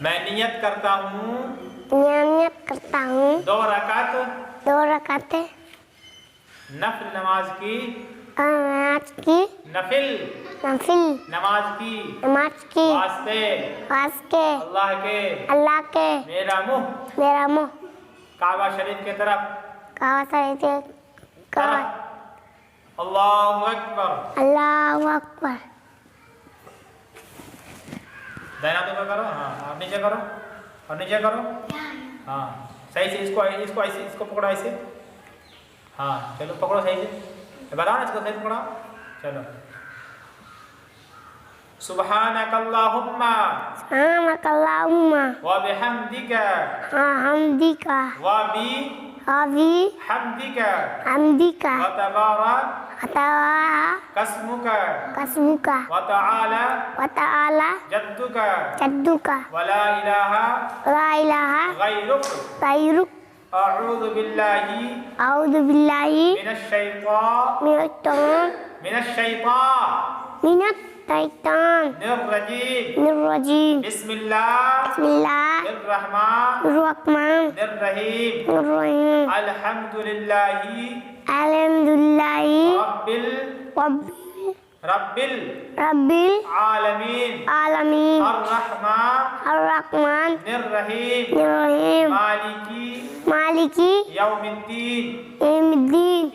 मैं नियत करता हूँ नियत करता हूँ 2 रकात 2 रकातें नफिल नमाज की नफिल नमाज की वास्ते अल्लाह के मेरा मुँह काबा शरीफ के तरफ अल्लाहु अकबर। दाहिना तो करो, हाँ आप नीचे करो और नीचे करो, हाँ सही से इसको ऐसे इसको पकड़ो ऐसे, हाँ चलो पकड़ो सही से, बताओ ना इसको सही से पकड़ो, चलो सुब्हानकल्लाहुम्मा व बिहम्दिका व बिहम्दिका व तबारक कसमुका व तआला जद्दुका व ला इलाहा गैरुक अऊज़ु बिल्लाहि मिनश शैतानिर रजीम बिस्मिल्लाहिर रहमानिर रहीम अल्हम्दुलिल्लाहि रब्बिल आलमीन अर्रहमानिर रहीम मालिकी यौमिद्दीन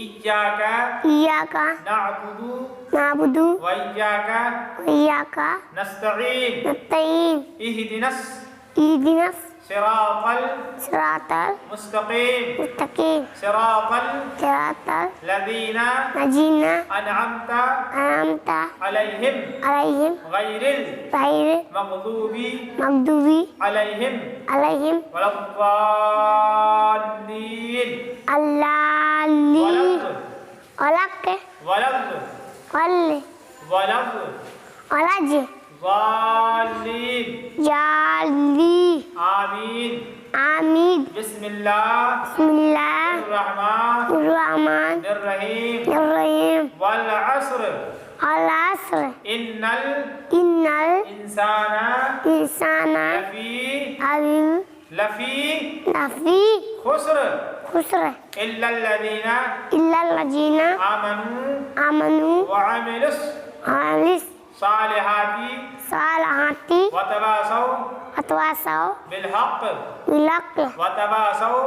इय्याका नअबुदु व इय्याका नस्तईन इहदिनस सिरातल मुस्तकीम सिरातल लज़ीना अनअमता अलैहिम गैरिल मग़दूबि अलैहिम वलद्दाल्लीन आमीन बिस्मिल्लाहिर रहमानिर रहीम वल अस्र इन्नल इंसाना लफी खुस्र इल्लल्लज़ीना आमनु व अमिलुस सालिहाति वतवासौ बिलहक़ वतवासौ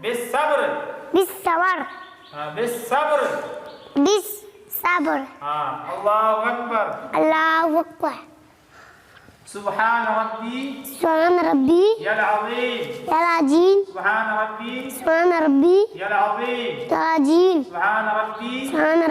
बिस्सब्र। हाँ अल्लाहु अकबर। सुब्हान रब्बी यल अज़ीम सुब्हान रब्बी यल अज़ीम सुब्हान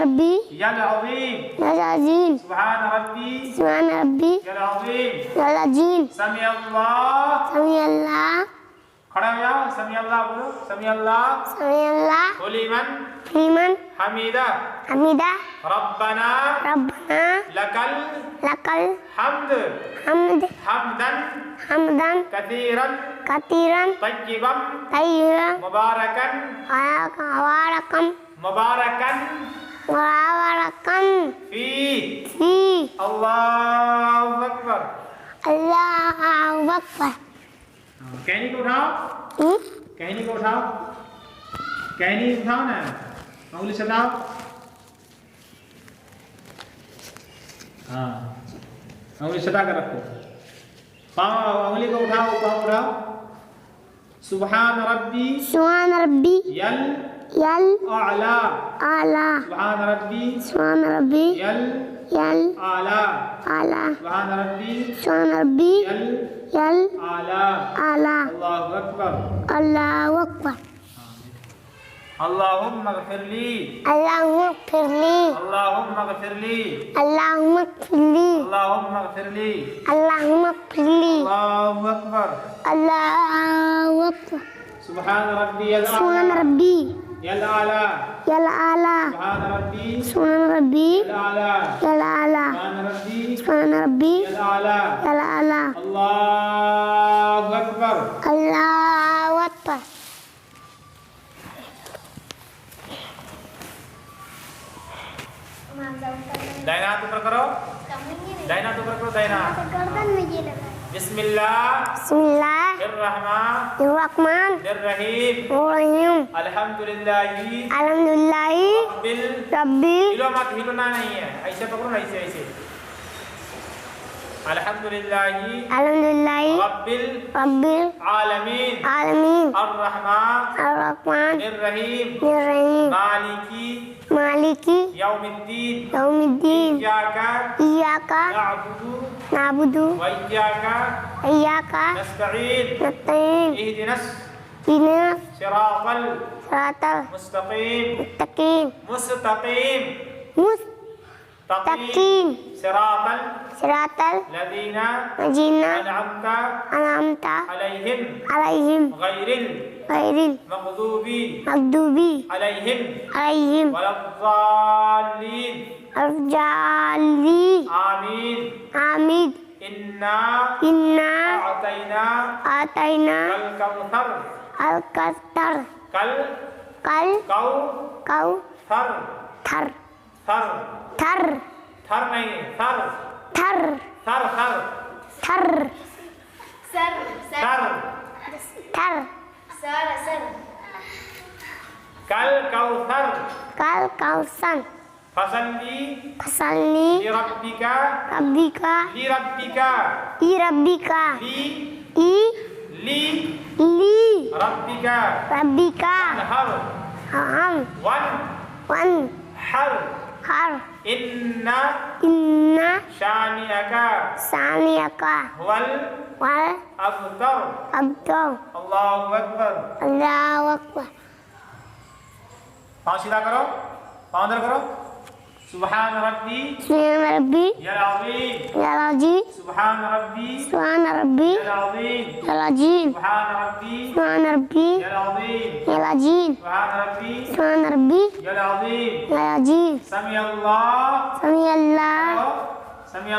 रब्बी यल अज़ीम सुब्हान रब्बी यल अज़ीम समी अल्लाह खड़ा हो जाओ, समी अल्लाह बोलो, समी अल्लाह लिमन हमीदा रब्बना लकल हम्द हमदन कतीरन तय्यिबन मुबारकन फी अल्लाहु अकबर। कहनी को उठाओ, कहनी उठाओ ना, उंगली सटाओ, हाँ उंगली सटा कर रखो, उंगली को उठाओ, पाँव उठाओ। सुब्हान रब्बी यल आला सुब्हान रब्बी यल आला सुब्हान रब्बी यल आला। अल्लाहु अकबर। अल्लाहुम्मा ग़फ़िरली अल्लाहु अकबर। सुब्हान रब्बी यल आला सुब्हान रब्बी यल आला सुब्हान रब्बी यल आला। अल्लाहु अकबर। दाहिना हाथ ऊपर करो। दाहिना तो करो दाहिना गर्दन में ये लगा बिस्मिल्लाह बिस्मिल्लाहिर्रहमान रहीम रहीम अल्हम्दुलिल्लाही अल्हम्दुलिल्लाहि रब्बिल हिलना नहीं है ऐसे पकड़ो ना ऐसे ऐसे अल्हम्दुलिल्लाही रब्बिल आलमीन अर्रहमान रहीम मालिकी यौमिद्दीन इय्याका नअबुदु व इय्याका नस्तईन इहदिनस सिरातल मुस्तकीम सिरातल लदीना अनअमता अलैहिम गैरिल मग़दूबी अलैहिम वलद्दाल्लीन आमीन इन्ना अअतैना अल कौसर थर नहीं थर कल कौसर फसल्ली लिरब्बिका रब्बिका हम वन हर इन्ना शानिअका वल अब्तर अल्लाहु अकबर पाँव सीधा करो पाँव अंदर करो सुभान रब्बी यल अज़ीम सुभान रब्बी यल अज़ीम सुभान रब्बी यल अज़ीम सुभान रब्बी यल अज़ीम समी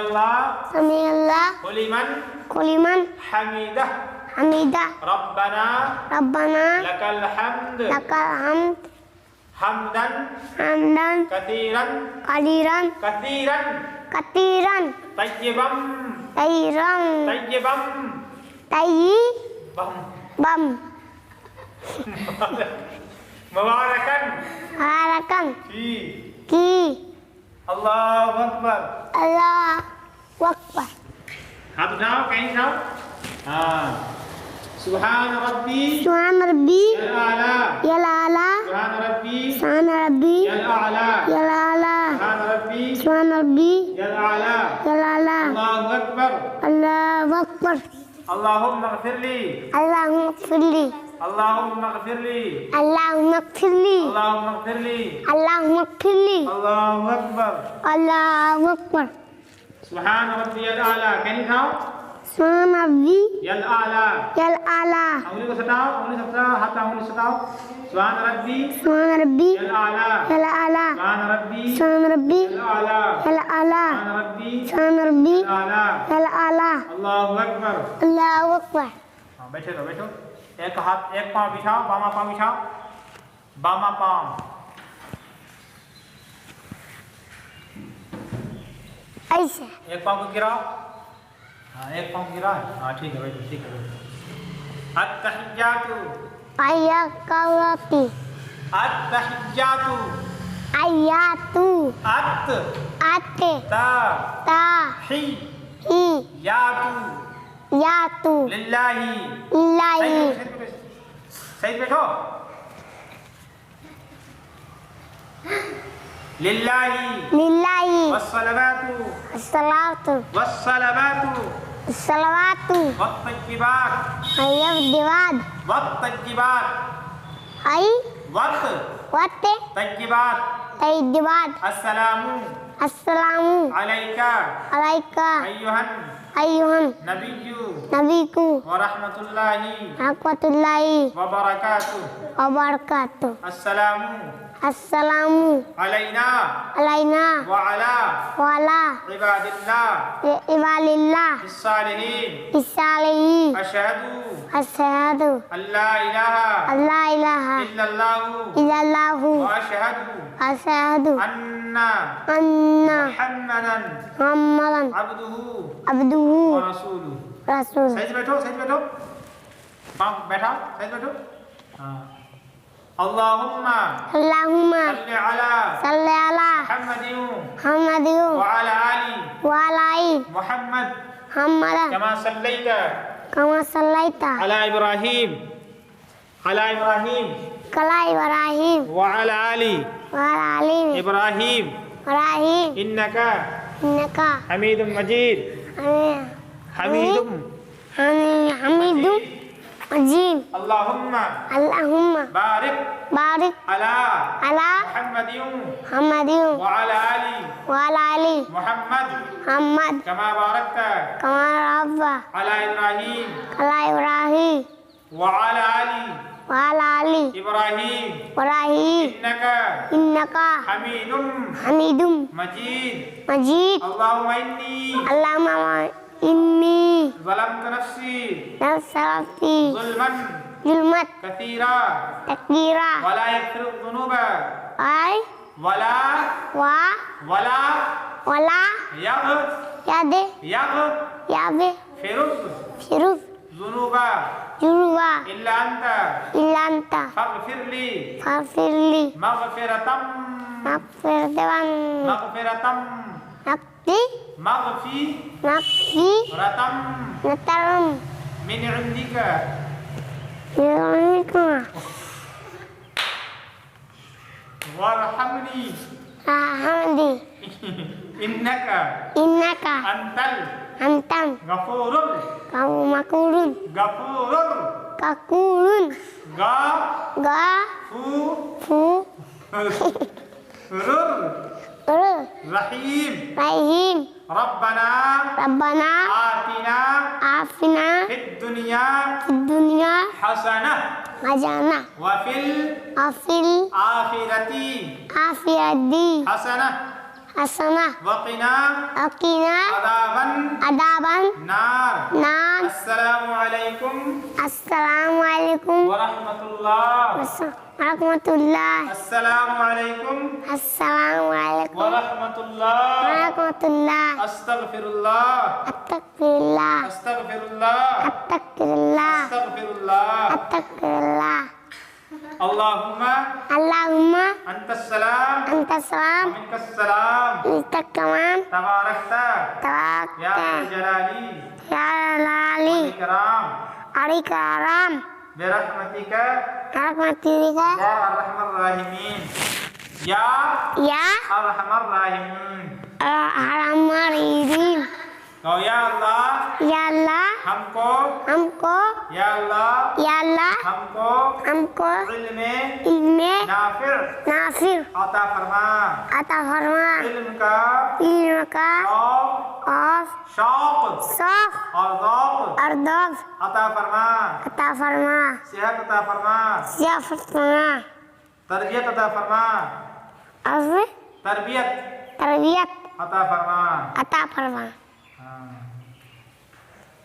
अल्लाह कुलिमन हमीदा रब्बना लकल हम्द हमदन कतीरन तय्यबम मुबारकन की अल्लाहु अकबर हाथ उठाओ कहीं उठाओ हाँ सुभान रब्बी यल आला सुभान रब्बी यल आला सुभान रब्बी यल आला अल्लाहु अकबर अल्लाहुम्मा इग़फिरली अल्लाहुम्मा इग़फिरली अल्लाहु अकबर सुभान रब्बी यल आला कहीं उठाओ सुभान रब्बी यल आला उंगली को सटाओ हाथ उंगली सटाओ सुभान रब्बी यल आला सुभान रब्बी यल आला अल्लाहु अकबर हाँ बैठो एक पाँव बिछाओ बामा पाँव ऐसे एक पाँव को गिराओ हाँ एक पाँव गिरा हाँ ठीक है बैठो अत्तहिय्यातु यातु लिल्लाही सही बैठो लिल्लाही वस्सलावातु वत्तय्यिबात अस्सलामु अलैका अय्युहन नबिय्यु व रहमतुल्लाहि व बरकातुहु अस्सलामु अलैना व अला इबादिल्लाह इस्सालिहीन अशहदु अल्ला इलाहा इल्लल्लाहु व अशहदु asyhadu anna anna Muhammadan Muhammadan abduhu abduhu wa rasuluhu। rasul। सही से बैठो, सही से बैठो, पाँव बैठाओ, सही से बैठो। हाँ, अल्लाहुम्मा Allahumma सल्लि अला salli ala मुहम्मदिन Muhammadin व अला आलि wa ala ali Muhammad Muhammadan कमा सल्लैता kama sallaita अला इब्राहीम कला Ibrahim व अला आलि wa ala ali Ibrahim Ibrahim इन्नका innaka हमीदुम मजीद हमीदुम hamidum majid। अल्लाहुम्मा Allahumma बारिक barik अला ala मुहम्मदिन Muhammadin व अला आलि wa ala ali Muhammad Muhammad कमा बारकता kama rabba अला इब्राहीम ala Ibrahim व अला आलि wa ala ali Ibrahim Ibrahim इन्नका innaka हमीदुम hamidum मजीद। majid। अल्लाहुम्मा इन्नी Allahumma inni ज़लमतु नफ्सी nasrati ज़ुल्मन julmat कसीरा takdira वला यग़फ़िरु ज़ुनूब ay वला wala yade yabe यग़फ़िरु firuf ज़ुनूब juruba इल्ला अन्ता ilanta फ़ग़फ़िर ली fafirli मग़फ़िरतम makfirdewan मग़फ़िरतम nakti मग़फ़िरतम nataram मिन Indica yironiku वरहमनी hamdi इन्नका innaka Antil antam गफूरुल kamu makurun गफूरुल kakurun गफूरुल gafu रहीम rahim रब्बना rabbana आतिना afina फिद दुनिया fid dunya हसना hasanah वफिल afil आखिरती afiyadi हसना hasanah वक़िना aqina अदाबन adaban नार। nar। अस्सलामु अलैकुम Assalamualaikum वरहमतुल्लाह। warahmatullah। अस्सलामु अलैकुम Assalamualaikum वरहमतुल्लाह। warahmatullah। अस्तगफिरुल्लाह Astagfirullah अस्तगफिरुल्लाह Astagfirullah अस्तगफिरुल्लाह। Astagfirullah। अल्लाहुम्मा Allahumma अंतस सलाम antas salam व मिनकस सलाम istakaman तबारकता या tawakta जलाली ya lali इकराम arikaram बिरहमतिका rahmatika या अर्हमर राहिमीन या ya अर्हमर राहिमीन। arhamaridim। तो या अल्लाह Ya Allah हमको हमको या अल्लाह ya Allah हमको हमको इल्मे ilme नाफिर nafir अता फरमा। ata farma इल्म का ilmu ka शौक of शौक saf और ज़ौक़ ardaf अता फरमा। ata farma सेहत अता फरमा। siafat farma तरबियत अता फरमा। afi तरबियत tarbiyat अता फरमा। ata farma। हाँ।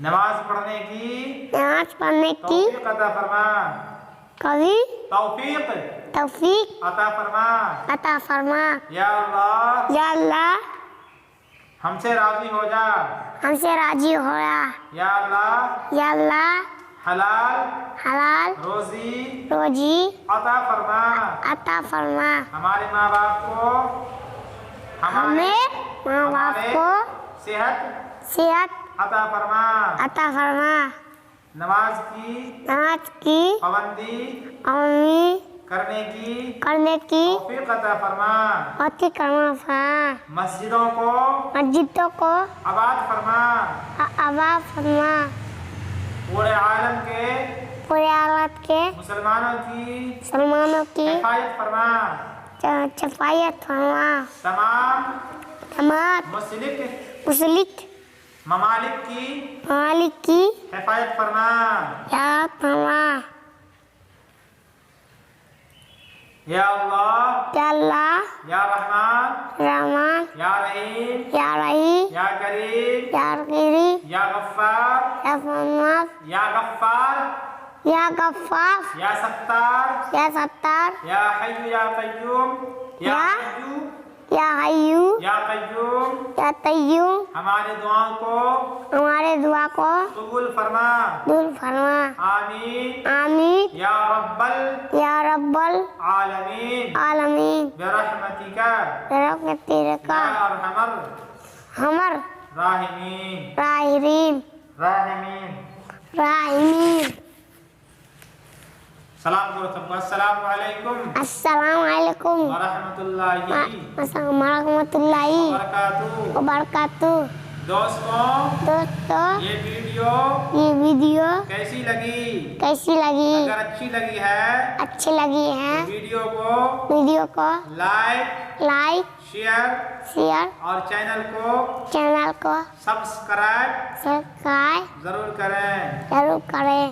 नमाज पढ़ने की नमाज पढ़ने की तौफीक अता फरमा। कभी तौफीक तौफीक अता फरमा। अता फरमा। या अल्लाह या अल्लाह हमसे राजी हो जा। हमसे राजी होया। या अल्लाह या अल्लाह हलाल हलाल रोजी रोजी अता फरमा। अता फरमा। हमारे माँ बाप को हमें माँ बाप को सेहत सेहत अता फरमा। अता फरमा। नमाज की पाबंदी अम्मी करने की तौफीक अता फरमा। अति कर्मा फरमा। मस्जिदों को मस्जिदों को आबाद फरमा। अबा फरमा। पूरे आलम के पूरे आलत के मुसलमानों की हिफाजत फरमा। सफायत फरमा। तमाम मुस्लिम ममालिक की मालिक की हिफाजत फरमा। याद फरमा। या अल्लाह या अल्लाह या रहमान रहमान या रहीम या रहीम या करीम या करीम या गफ्फार या फरमान या गफ्फार या गफ्फार या सत्तार या सत्तार या हय्यु या कय्यूम या या हय्यू या हय्यू या कय्यूम या तय्यूम हमारे दुआओं को हमारे दुआ को कबूल फरमा। दूर फरमा। आमीन आमीन या रब्बल या रब्बल आलमीन आलमीन बिरहमतिका तेरे का या अरहमर हमर राहिमीन राहिरीन राहिमीन। राहिमीन। सलाम करो सबको। अस्सलामु अलैकुम अस्सलाम वालेकुम व रहमतुल्लाहि वबरकातुहू। व बरकातुहू। वबरकातुहू। दोस्तों ये वीडियो ये वीडियो कैसी लगी? कैसी लगी? अगर अच्छी लगी है अच्छी लगी है तो वीडियो को लाइक शेयर और चैनल को को सब्सक्राइब सब्सक्राइब जरूर करें। जरूर करें।